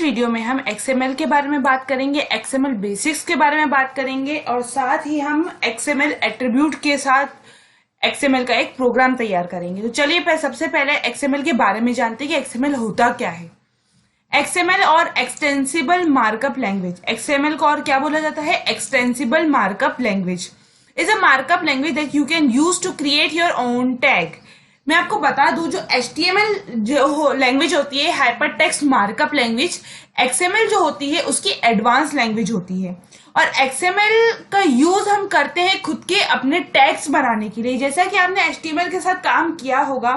Video में हम XML के बारे में बात करेंगे, XML बेसिक्स के बारे में बात करेंगे और साथ ही हम XML एट्रीब्यूट के साथ XML का एक प्रोग्राम तैयार करेंगे। तो चलिए सबसे पहले XML के बारे में जानते हैं कि XML होता क्या है। XML और एक्सटेंसिबल मार्कअप लैंग्वेज, XML को और क्या बोला जाता है? Extensible markup language is a markup language that you can use to create your own tag. मैं आपको बता दूं, जो HTML जो लैंग्वेज होती है, hyper text markup language, XML जो होती है उसकी एडवांस लैंग्वेज होती है। और XML का यूज हम करते हैं खुद के अपने टैग्स बनाने के लिए। जैसा कि आपने HTML के साथ काम किया होगा,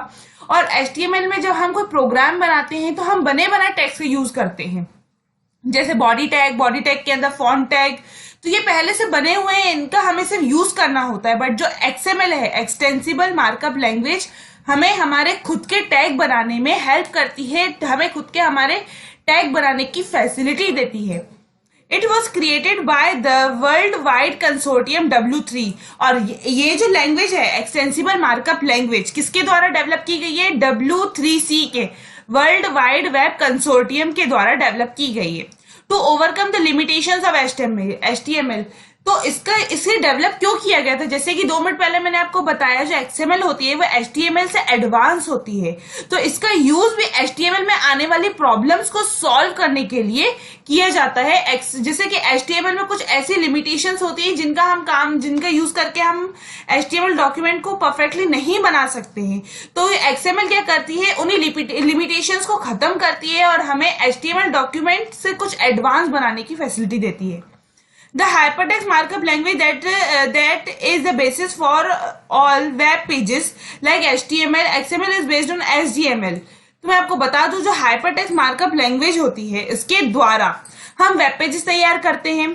और HTML में जब हम कोई प्रोग्राम बनाते हैं तो हम बने बनाए टैग्स का यूज करते हैं, जैसे बॉडी टैग के अंदर फॉन्ट टैग, तो ये पहले से बने हुए हैं, इनका हमें सिर्फ यूज करना होता है। बट जो XML है, एक्सटेंसिबल मार्कअप लैंग्वेज, हमें हमारे खुद के टैग बनाने में हेल्प करती है, हमें खुद के हमारे टैग बनाने की फैसिलिटी देती है। It was created by the world wide consortium W3। और ये जो लैंग्वेज है एक्सटेंसिबल मार्कअप लैंग्वेज किसके द्वारा डेवलप की गई है? W3C के वर्ल्ड वाइड वेब कंसोर्टियम के द्वारा डेवलप की गई है to overcome the limitations of HTML। तो इसे डेवलप क्यों किया गया था? जैसे कि 2 मिनट पहले मैंने आपको बताया, जो XML होती है वो HTML से एडवांस होती है, तो इसका यूज भी HTML में आने वाली प्रॉब्लम्स को सॉल्व करने के लिए किया जाता है। जैसे कि HTML में कुछ ऐसी लिमिटेशंस होती है जिनका यूज करके हम HTML डॉक्यूमेंट को परफेक्टली नहीं बना सकते हैं। तो XML क्या करती है? उन्हीं लिमिटेशंस को खत्म करती है और हमें HTML डॉक्यूमेंट से कुछ एडवांस बनाने की फैसिलिटी देती है। The hypertext markup language that is the basis for all web pages like HTML, XML is based on HTML। तो मैं आपको बता दूं, जो हाइपरटेक्स्ट मार्कअप लैंग्वेज होती है इसके द्वारा हम वेब पेजेस तैयार करते हैं,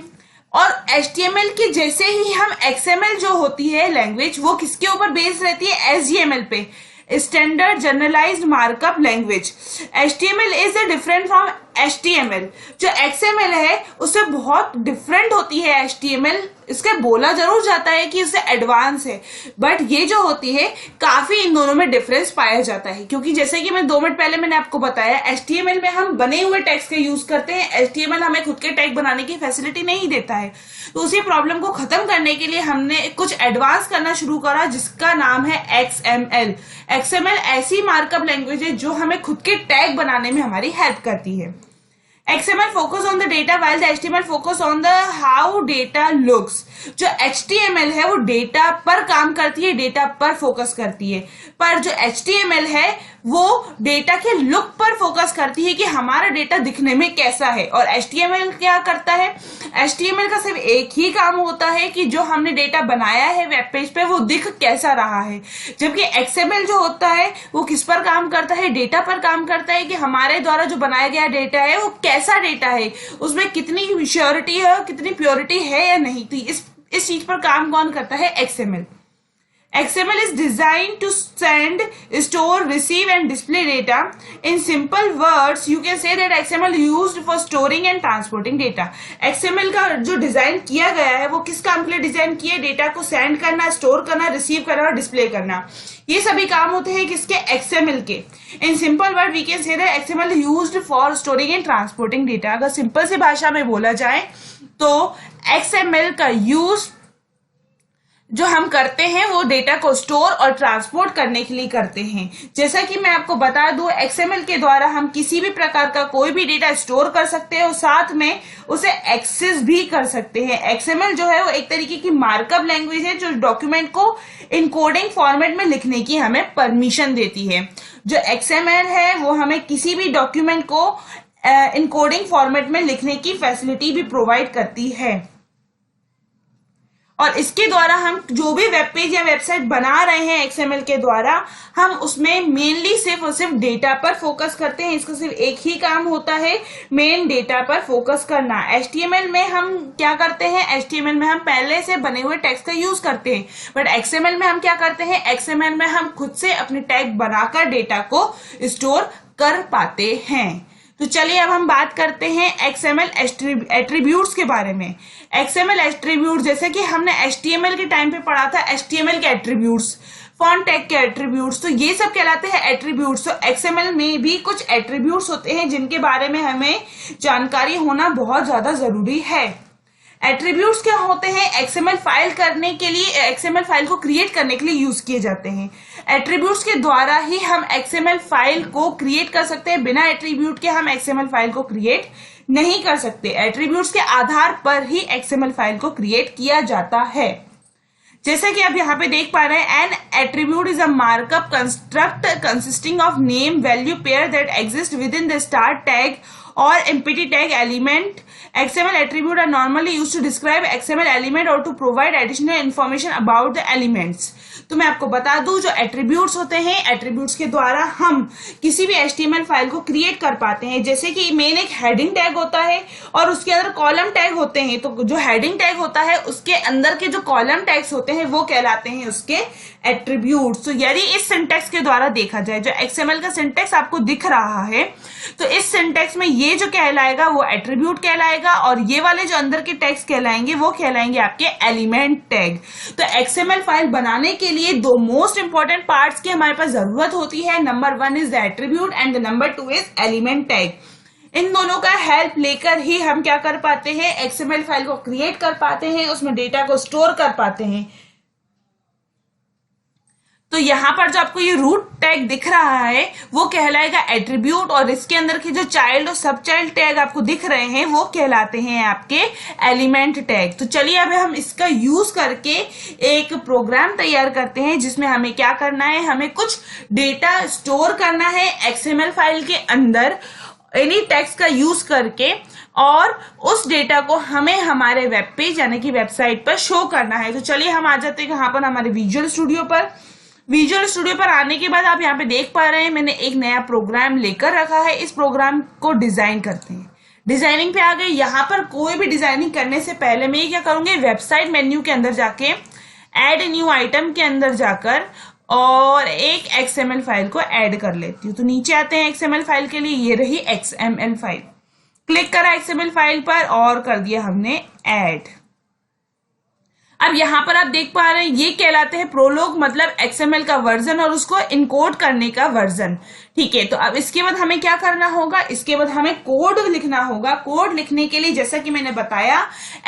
और HTML के जैसे ही हम XML जो होती है लैंग्वेज, वो किसके ऊपर बेस्ड रहती है? HTML पे, standard generalized markup language. HTML is different from HTML। जो XML है उससे बहुत डिफरेंट होती है HTML। इसके बोला जरूर जाता है कि इससे एडवांस है, बट ये जो होती है काफी इन दोनों में डिफरेंस पाया जाता है, क्योंकि जैसे कि मैं 2 मिनट पहले मैंने आपको बताया, HTML में हम बने हुए टैग्स का यूज करते हैं, HTML हमें खुद के टैग बनाने की फैसिलिटी नहीं देता है। तो उसी प्रॉब्लम को खत्म करने के लिए हमने कुछ एडवांस करना शुरू करा, जिसका नाम है XML। XML ऐसी मार्कअप लैंग्वेज है जो हमें खुद के टैग बनाने में हमारी हेल्प करती है। XML focus on the data while the HTML focus on the how data looks। जो HTML है वो डेटा पर काम करती है, डेटा पर फोकस करती है, पर जो HTML है वो डेटा के लुक पर फोकस करती है कि हमारा डेटा दिखने में कैसा है। और HTML क्या करता है? HTML का सिर्फ एक ही काम होता है कि जो हमने डेटा बनाया है वेब पेज पे वो दिख कैसा रहा है, जबकि XML जो होता है वो किस पर काम करता है? डेटा पर काम करता है कि हमारे द्वारा जो बनाया गया डेटा है वो कैसा डेटा है, उसमें कितनी श्योरिटी है और कितनी प्योरिटी है या नहीं। तो इस चीज पर काम कौन करता है? XML। XML is designed to send, store, receive and display data. In simple words, you can say that XML used for storing and transporting data। XML का जो डिजाइन किया गया है वो किस काम के लिए डिजाइन किया? डेटा को सेंड करना, स्टोर करना, रिसीव करना और डिस्प्ले करना। ये सभी काम होते हैं किसके? XML के। In simple word we can say that XML used for storing and transporting data. अगर सिंपल सी भाषा में बोला जाए तो XML का यूज जो हम करते हैं वो डेटा को स्टोर और ट्रांसपोर्ट करने के लिए करते हैं। जैसा कि मैं आपको बता दूं, XML के द्वारा हम किसी भी प्रकार का कोई भी डेटा स्टोर कर सकते हैं और साथ में उसे एक्सेस भी कर सकते हैं। XML जो है वो एक तरीके की मार्कअप लैंग्वेज है जो डॉक्यूमेंट को इनकोडिंग फॉर्मेट में लिखने की हमें परमिशन देती है। जो XML है वो हमें किसी भी डॉक्यूमेंट को इनकोडिंग फॉर्मेट में लिखने की फैसिलिटी भी प्रोवाइड करती है। और इसके द्वारा हम जो भी वेब पेज या वेबसाइट बना रहे हैं XML के द्वारा, हम उसमें मेनली सिर्फ और सिर्फ डेटा पर फोकस करते हैं। इसका सिर्फ एक ही काम होता है, मेन डेटा पर फोकस करना। HTML में हम क्या करते हैं? HTML में हम पहले से बने हुए टैग्स का यूज करते हैं, बट XML में हम क्या करते हैं? XML में हम खुद से अपने टैग बनाकर डेटा को स्टोर कर पाते हैं। तो चलिए अब हम बात करते हैं XML एट्रीब्यूट्स के बारे में। XML एट्रीब्यूट जैसे कि हमने HTML के टाइम पे पढ़ा था, HTML के एट्रीब्यूट्स। फॉन्ट टैग के एट्रीब्यूट्स, तो ये सब कहलाते हैं एट्रीब्यूट्स। तो एक्सएमएल में भी कुछ एट्रीब्यूट्स होते हैं जिनके बारे में हमें जानकारी होना बहुत ज्यादा जरूरी है। एट्रीब्यूट्स क्या होते हैं? एक्सएमएल फाइल करने के लिए, एक्सएमएल फाइल को क्रिएट करने के लिए यूज किए जाते हैं। एट्रीब्यूट्स के द्वारा ही हम एक्सएमएल फाइल को क्रिएट कर सकते हैं, बिना एट्रीब्यूट के हम एक्सएमएल फाइल को क्रिएट नहीं कर सकते। एट्रीब्यूट्स के आधार पर ही एक्सएमएल फाइल को क्रिएट किया जाता है। जैसे कि आप यहाँ पे देख पा रहे हैं, N attribute is a markup construct consisting of name value pair that exist with in the star tag or empty tag element. XML attribute are normally used to describe XML element or to provide additional information about the elements. तो मैं आपको बता दूं, जो attributes होते हैं, attributes के द्वारा हम किसी भी HTML फाइल को क्रिएट कर पाते हैं। जैसे कि मेन एक हेडिंग टैग होता है और उसके अंदर कॉलम टैग होते हैं। तो जो हेडिंग टैग होता है उसके अंदर के जो कॉलम टैग्स होते हैं वो कहलाते हैं उसके एट्रीब्यूट्स। तो यदि इस सिंटेक्स के द्वारा देखा जाए, जो XML का सिंटेक्स आपको दिख रहा है, तो इस सिंटेक्स में ये जो कहलाएगा वो एट्रीब्यूट कहलाएगा और ये वाले जो अंदर के टैग्स कहलाएंगे वो कहलाएंगे आपके एलिमेंट टैग। तो XML फाइल बनाने के लिए दो मोस्ट इंपॉर्टेंट पार्ट्स की हमारे पास जरूरत होती है। Number 1 is the attribute and the number 2 is element tag. इन दोनों का हेल्प लेकर ही हम क्या कर पाते हैं? XML फाइल को क्रिएट कर पाते हैं, उसमें डेटा को स्टोर कर पाते हैं। तो यहाँ पर जो आपको ये रूट टैग दिख रहा है वो कहलाएगा एट्रीब्यूट और इसके अंदर के जो चाइल्ड और सब चाइल्ड टैग आपको दिख रहे हैं वो कहलाते हैं आपके एलिमेंट टैग। तो चलिए अब हम इसका यूज करके एक प्रोग्राम तैयार करते हैं जिसमें हमें क्या करना है, हमें कुछ डेटा स्टोर करना है XML फाइल के अंदर एनी टैग्स का यूज करके, और उस डेटा को हमें हमारे वेब पेज यानी कि वेबसाइट पर शो करना है। तो चलिए हम आ जाते हैं यहाँ पर हमारे विजुअल स्टूडियो पर। विजुअल स्टूडियो पर आने के बाद आप यहाँ पे देख पा रहे हैं मैंने एक नया प्रोग्राम लेकर रखा है। इस प्रोग्राम को डिजाइन करते हैं। डिजाइनिंग पे आ गए। यहाँ पर कोई भी डिजाइनिंग करने से पहले मैं क्या करूंगी, वेबसाइट मेन्यू के अंदर जाके ऐड न्यू आइटम के अंदर जाकर और एक XML फाइल को ऐड कर लेती हूँ। तो नीचे आते हैं XML फाइल के लिए, ये रही XML फाइल। क्लिक करा XML फाइल पर और कर दिया हमने ऐड। अब यहाँ पर आप देख पा रहे हैं ये कहलाते हैं प्रोलॉग, मतलब XML का वर्जन और उसको इनकोड करने का वर्जन। ठीक है, तो अब इसके बाद हमें क्या करना होगा, इसके बाद हमें कोड लिखना होगा। कोड लिखने के लिए जैसा कि मैंने बताया,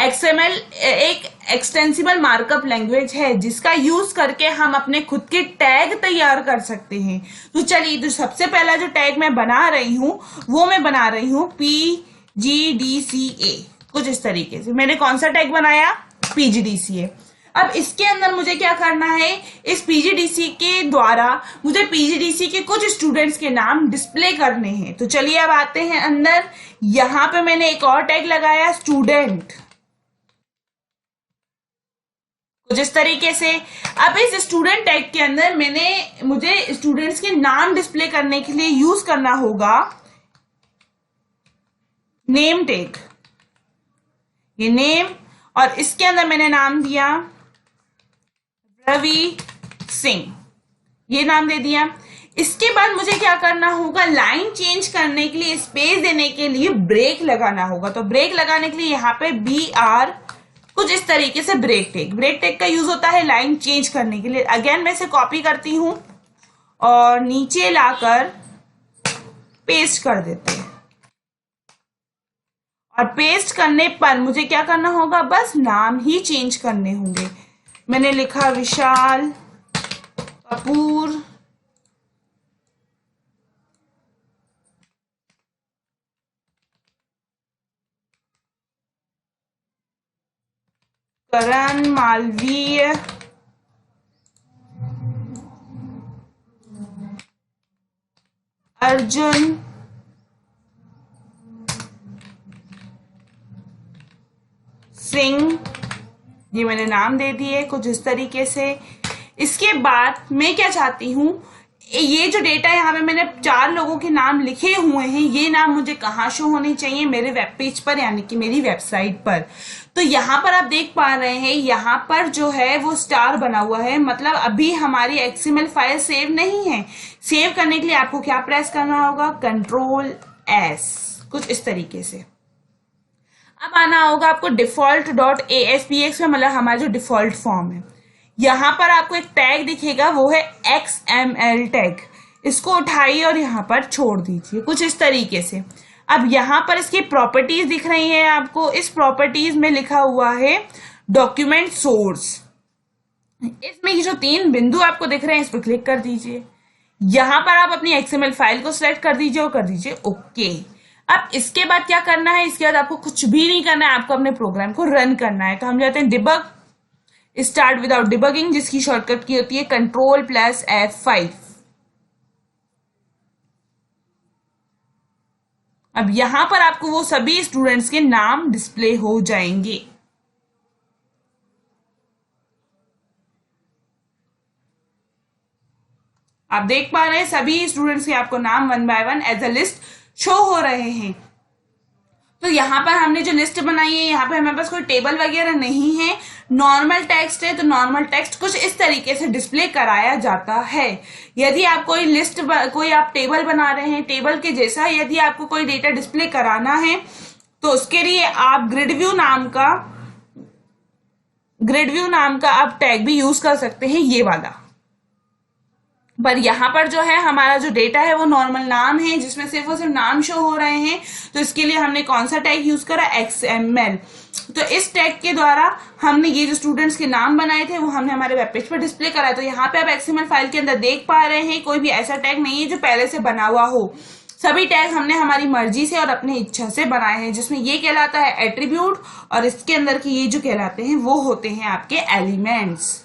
XML एक एक्सटेंसिबल मार्कअप लैंग्वेज है जिसका यूज करके हम अपने खुद के टैग तैयार कर सकते हैं। तो चलिए, तो सबसे पहला जो टैग मैं बना रही हूँ वो मैं बना रही हूँ PGDCA। कुछ इस तरीके से मैंने कौन सा टैग बनाया, PGDCA। अब इसके अंदर मुझे क्या करना है, इस PGDCA के द्वारा मुझे PGDCA के कुछ स्टूडेंट्स के नाम डिस्प्ले करने हैं। तो चलिए अब आते हैं अंदर। यहां पे मैंने एक और टैग लगाया, स्टूडेंट, कुछ इस तरीके से। अब इस स्टूडेंट टैग के अंदर मुझे स्टूडेंट्स के नाम डिस्प्ले करने के लिए यूज करना होगा नेम टैग। ये नेम, और इसके अंदर मैंने नाम दिया रवि सिंह, ये नाम दे दिया। इसके बाद मुझे क्या करना होगा, लाइन चेंज करने के लिए, स्पेस देने के लिए ब्रेक लगाना होगा। तो ब्रेक लगाने के लिए यहाँ पे BR, कुछ इस तरीके से ब्रेक टैग। ब्रेक टैग का यूज होता है लाइन चेंज करने के लिए। अगेन मैं इसे कॉपी करती हूं और नीचे लाकर पेस्ट कर देते हैं। और पेस्ट करने पर मुझे क्या करना होगा, बस नाम ही चेंज करने होंगे। मैंने लिखा विशाल कपूर करण मालवीय अर्जुन सिंह, ये मैंने नाम दे दिए कुछ इस तरीके से। इसके बाद मैं क्या चाहती हूँ, ये जो डेटा यहाँ पे मैंने 4 लोगों के नाम लिखे हुए हैं, ये नाम मुझे कहाँ शो होने चाहिए, मेरे वेब पेज पर यानी कि मेरी वेबसाइट पर। तो यहाँ पर आप देख पा रहे हैं, यहाँ पर जो है वो स्टार बना हुआ है, मतलब अभी हमारी XML फाइल सेव नहीं है। सेव करने के लिए आपको क्या प्रेस करना होगा, Ctrl+S, कुछ इस तरीके से। अब आना होगा आपको default.aspx में, मतलब हमारा जो डिफॉल्ट फॉर्म है। यहाँ पर आपको एक टैग दिखेगा, वो है XML टैग। इसको उठाइए और यहाँ पर छोड़ दीजिए कुछ इस तरीके से। अब यहाँ पर इसकी प्रॉपर्टीज दिख रही हैं आपको। इस प्रॉपर्टीज में लिखा हुआ है डॉक्यूमेंट सोर्स। इसमें ये जो 3 बिंदु आपको दिख रहे हैं, इस पर क्लिक कर दीजिए। यहां पर आप अपनी XML फाइल को सिलेक्ट कर दीजिए और कर दीजिए ओके। अब इसके बाद क्या करना है, इसके बाद आपको कुछ भी नहीं करना है, आपको अपने प्रोग्राम को रन करना है। तो हम जाते हैं डिबग, स्टार्ट विदाउट डिबगिंग, जिसकी शॉर्टकट की होती है Ctrl+F5। अब यहां पर आपको वो सभी स्टूडेंट्स के नाम डिस्प्ले हो जाएंगे। आप देख पा रहे हैं सभी स्टूडेंट्स के आपको नाम 1 by 1 as a list show हो रहे हैं। तो यहाँ पर हमने जो लिस्ट बनाई है, यहाँ पे हमारे पास कोई टेबल वगैरह नहीं है, नॉर्मल टेक्स्ट है। तो नॉर्मल टेक्स्ट कुछ इस तरीके से डिस्प्ले कराया जाता है। यदि आप कोई लिस्ट, कोई आप टेबल बना रहे हैं, टेबल के जैसा यदि आपको कोई डेटा डिस्प्ले कराना है, तो उसके लिए आप ग्रिड व्यू नाम का आप टैग भी यूज कर सकते हैं, ये वाला। पर यहाँ पर जो है हमारा जो डेटा है वो नॉर्मल नाम है, जिसमें सिर्फ और सिर्फ नाम शो हो रहे हैं। तो इसके लिए हमने कौन सा टैग यूज करा, XML। तो इस टैग के द्वारा हमने ये जो स्टूडेंट्स के नाम बनाए थे वो हमने हमारे वेब पेज पर डिस्प्ले करा। तो यहाँ पे आप XML फाइल के अंदर देख पा रहे हैं कोई भी ऐसा टैग नहीं है जो पहले से बना हुआ हो। सभी टैग हमने हमारी मर्जी से और अपनी इच्छा से बनाए हैं, जिसमें ये कहलाता है एट्रीब्यूट और इसके अंदर के ये जो कहलाते हैं वो होते हैं आपके एलिमेंट्स।